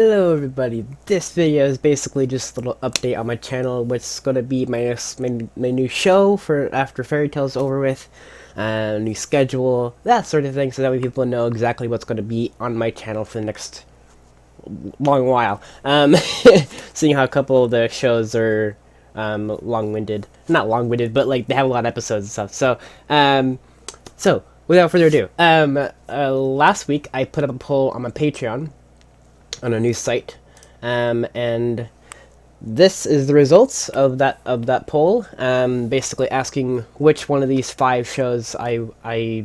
Hello everybody, this video is basically just a little update on my channel, which is going to be my new show for after Fairy Tale's over with, new schedule, that sort of thing, so that way people know exactly what's going to be on my channel for the next long while. Seeing how a couple of the shows are long-winded, not long-winded, but like they have a lot of episodes and stuff, so without further ado, last week I put up a poll on my Patreon on a new site, and this is the results of that poll. Basically asking which one of these 5 shows I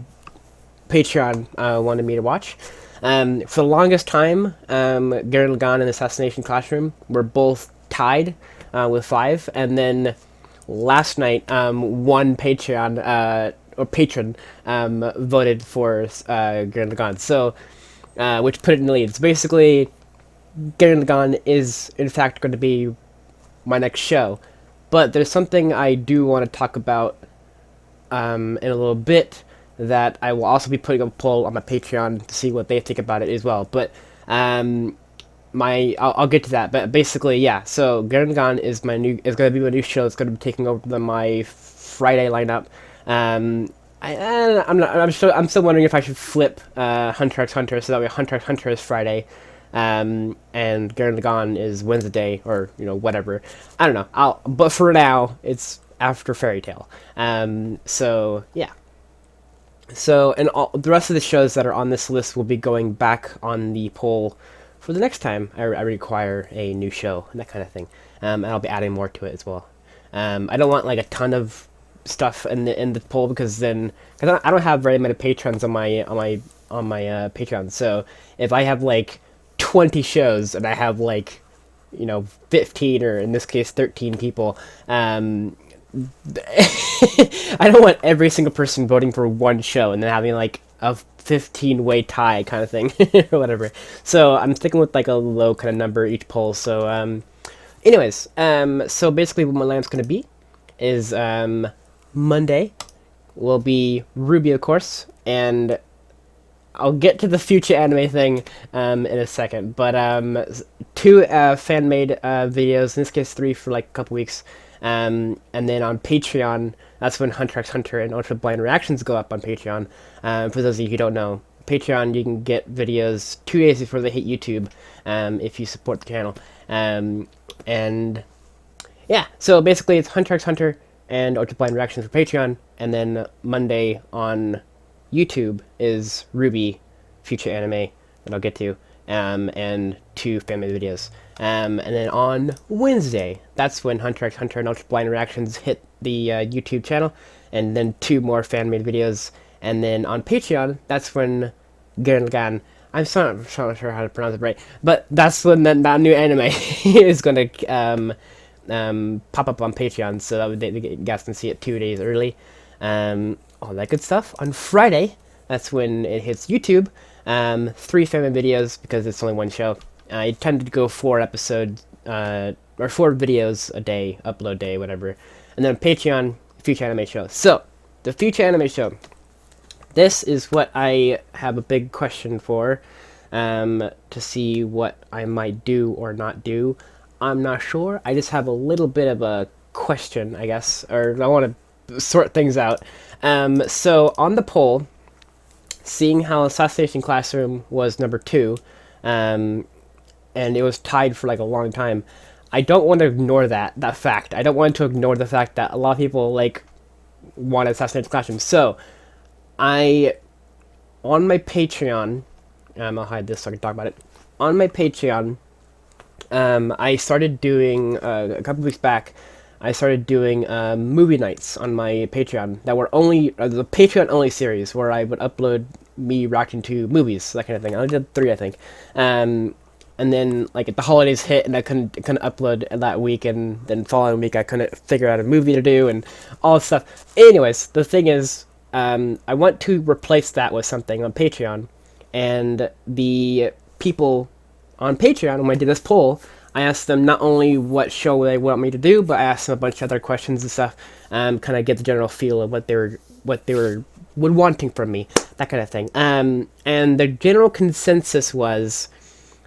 Patreon wanted me to watch. For the longest time, Garen Lagann and Assassination Classroom were both tied with 5, and then last night one Patreon or patron voted for Garen Lagann, so which put it in the lead. So basically, Garen Lagann is in fact going to be my next show, but there's something I do want to talk about in a little bit that I will also be putting up a poll on my Patreon to see what they think about it as well. But I'll get to that. But basically, yeah. So Garen Lagann is going to be my new show. It's going to be taking over my Friday lineup. I'm still wondering if I should flip Hunter x Hunter, so that way Hunter x Hunter is Friday, and Garen Lagann is Wednesday, or whatever. I don't know. But for now, it's after Fairy Tale. So yeah. So, and the rest of the shows that are on this list will be going back on the poll for the next time I require a new show and that kind of thing. And I'll be adding more to it as well. I don't want like a ton of stuff in the poll because I don't have very many patrons on my Patreon. So if I have like 20 shows and I have like 15, or in this case 13 people, I don't want every single person voting for one show and then having like a 15-way tie kind of thing or whatever. So I'm sticking with like a low kind of number each poll. So anyways, so basically what my lineup's going to be is Monday will be Ruby, of course, and I'll get to the future anime thing in a second, but 2 fan-made videos, in this case 3 for like a couple weeks, and then on Patreon, that's when Hunter x Hunter and Ultra Blind Reactions go up on Patreon. For those of you who don't know, Patreon, you can get videos 2 days before they hit YouTube if you support the channel. And yeah, so basically it's Hunter x Hunter and Ultra Blind Reactions for Patreon, and then Monday on YouTube is Ruby, future anime that I'll get to, and 2 fan-made videos. And then on Wednesday, that's when Hunter x Hunter and Ultra Blind Reactions hit the YouTube channel, and then 2 more fan-made videos. And then on Patreon, that's when Garen Lagann, I'm not sure how to pronounce it right, but that's when that new anime is going to pop up on Patreon, so that you guys can see it 2 days early. All that good stuff. On Friday, that's when it hits YouTube. 3 fan videos because it's only one show. I tend to go 4 episodes or 4 videos a day, upload day, whatever. And then Patreon, future anime show. So the future anime show. This is what I have a big question for, to see what I might do or not do. I'm not sure. I just have a little bit of a question, I guess, or I want to sort things out. So on the poll, seeing how Assassination Classroom was number 2, and it was tied for like a long time, I don't want to ignore that fact. I don't want to ignore the fact that a lot of people like want Assassination Classroom. So on my Patreon, I'll hide this so I can talk about it. On my Patreon, I started doing a couple weeks back. I started doing movie nights on my Patreon that were only the Patreon only series, where I would upload me reacting to movies, that kind of thing. I only did 3, I think. And then like if the holidays hit and I couldn't upload that week, and then following week I couldn't figure out a movie to do and all this stuff. Anyways, the thing is, I want to replace that with something on Patreon, and the people on Patreon, when I did this poll, I asked them not only what show they want me to do, but I asked them a bunch of other questions and stuff, kind of get the general feel of what they were wanting from me, that kind of thing. And the general consensus was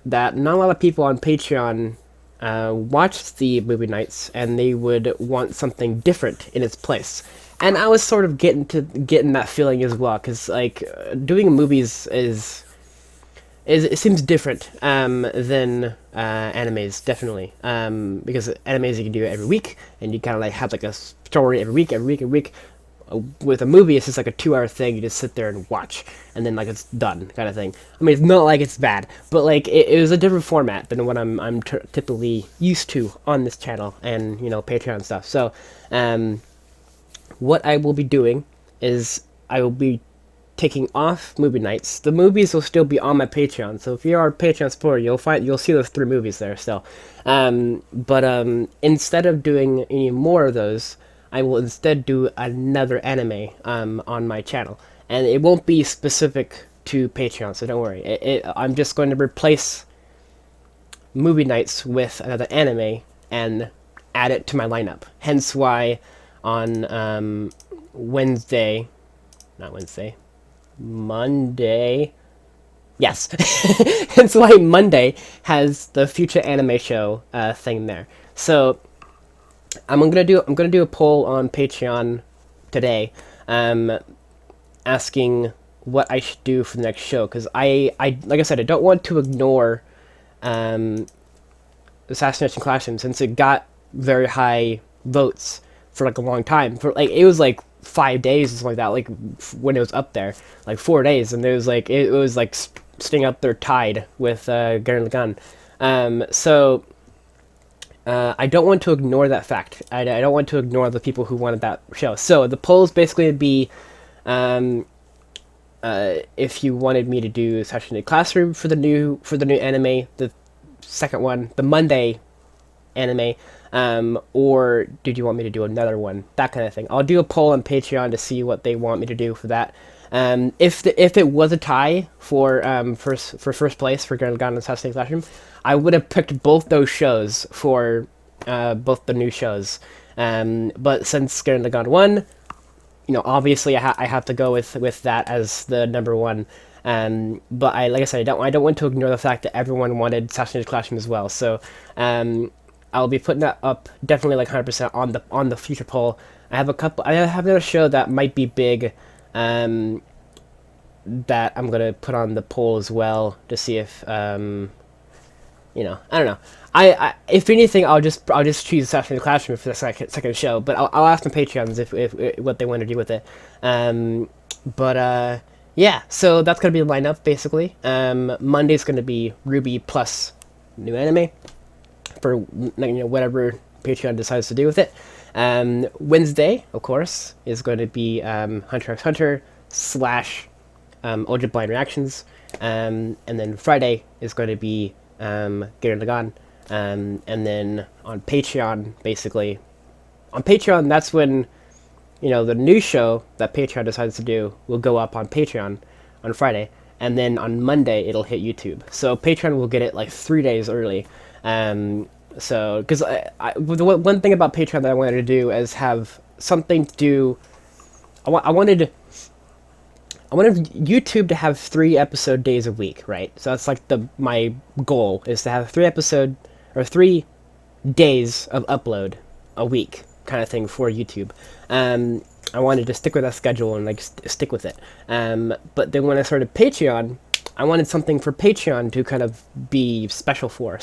that not a lot of people on Patreon watch the movie nights, and they would want something different in its place. And I was sort of getting that feeling as well, because like doing movies is it seems different than animes, definitely. Because animes you can do it every week, and you kind of like have like a story every week, every week, every week. With a movie, it's just like a 2 hour thing. You just sit there and watch, and then like it's done, kind of thing. I mean, it's not like it's bad, but like it was a different format than what I'm typically used to on this channel and Patreon stuff. So, what I will be doing is I will be taking off movie nights. The movies will still be on my Patreon, so if you are a Patreon supporter, you'll see those 3 movies there still. But instead of doing any more of those, I will instead do another anime on my channel, and it won't be specific to Patreon, so don't worry. I'm just going to replace movie nights with another anime and add it to my lineup. Hence why on Wednesday, not Wednesday, Monday. Yes, hence why Monday has the future anime show thing there. So I'm gonna do a poll on Patreon today, asking what I should do for the next show, because I like I said, I don't want to ignore Assassination Classroom, since it got very high votes for like a long time. For like it was like 5 days or something like that, like when it was up there, like 4 days, and it was like staying up there tied with Gurren Lagann. So I don't want to ignore that fact. I don't want to ignore the people who wanted that show. So the polls basically would be, if you wanted me to do Assassination Classroom for the new anime, the second one, the Monday anime, or did you want me to do another one? That kind of thing. I'll do a poll on Patreon to see what they want me to do for that. If it was a tie for first place for Gurren Lagann and Assassination Classroom, I would have picked both those shows for both the new shows. But since Gurren Lagann won, obviously I have to go with that as the number one. But like I said, I don't want to ignore the fact that everyone wanted Assassination Classroom as well. So I'll be putting that up definitely like 100% on the future poll. I have another show that might be big, that I'm gonna put on the poll as well to see if I don't know. I if anything, I'll just choose Assassination Classroom for the second show, but I'll ask my Patreons if what they want to do with it. Yeah, so that's gonna be the lineup basically. Monday's gonna be Ruby plus new anime for whatever Patreon decides to do with it. Wednesday, of course, is going to be Hunter x Hunter / Ultra Blind Reactions, and then Friday is going to be Gurren Lagann, and then on Patreon, basically, on Patreon, that's when the new show that Patreon decides to do will go up on Patreon on Friday, and then on Monday it'll hit YouTube. So Patreon will get it like 3 days early. So, because the one thing about Patreon that I wanted to do is have something to do. I wanted YouTube to have 3 episode days a week, right? So that's like my goal is to have 3 days of upload a week, kind of thing for YouTube. I wanted to stick with that schedule and like stick with it. But then when I started Patreon, I wanted something for Patreon to kind of be special for,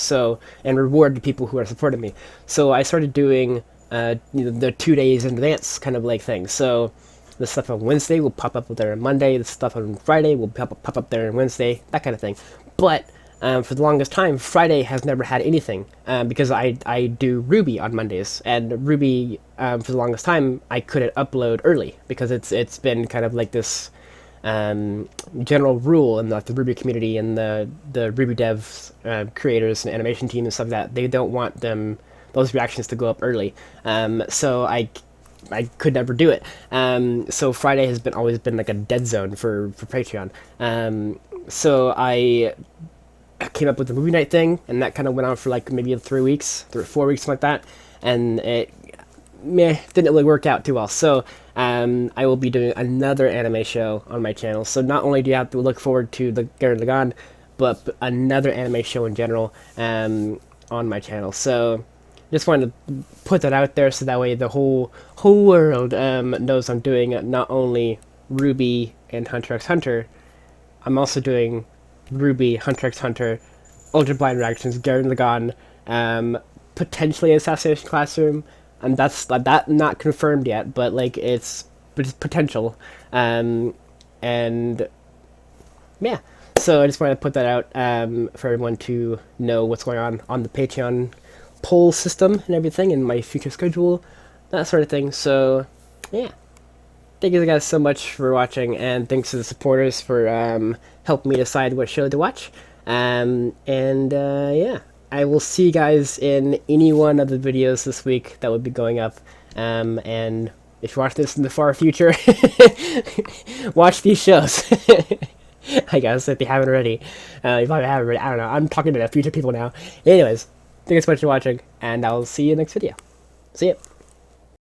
and reward the people who are supporting me. So I started doing the 2 days in advance kind of like thing. So the stuff on Wednesday will pop up there on Monday. The stuff on Friday will pop up there on Wednesday. That kind of thing. But for the longest time, Friday has never had anything because I do Ruby on Mondays, and Ruby for the longest time I couldn't upload early because it's been kind of like this general rule in the Ruby community and the Ruby devs, creators and animation team and stuff, that they don't want those reactions to go up early. So I could never do it. So Friday has always been like a dead zone for Patreon. So I came up with the movie night thing, and that kind of went on for like maybe 3 weeks, 4 weeks, something like that, and it didn't really work out too well. So I will be doing another anime show on my channel. So not only do you have to look forward to the Gurren Lagann but another anime show in general on my channel. So just wanted to put that out there so that way the whole world knows I'm doing not only Ruby and Hunter x Hunter. I'm also doing Ruby, Hunter x Hunter, Ultra Blind Reactions, Garen Lagann, potentially Assassination Classroom, and that's that not confirmed yet, but like it's potential, and yeah. So I just wanted to put that out for everyone to know what's going on the Patreon poll system and everything, and my future schedule, that sort of thing. So yeah. Thank you guys so much for watching, and thanks to the supporters for helping me decide what show to watch. Yeah, I will see you guys in any one of the videos this week that will be going up. And if you watch this in the far future, watch these shows. I guess if you haven't already. You probably haven't already. I don't know. I'm talking to the future people now. Anyways, thank you so much for watching, and I'll see you next video. See ya.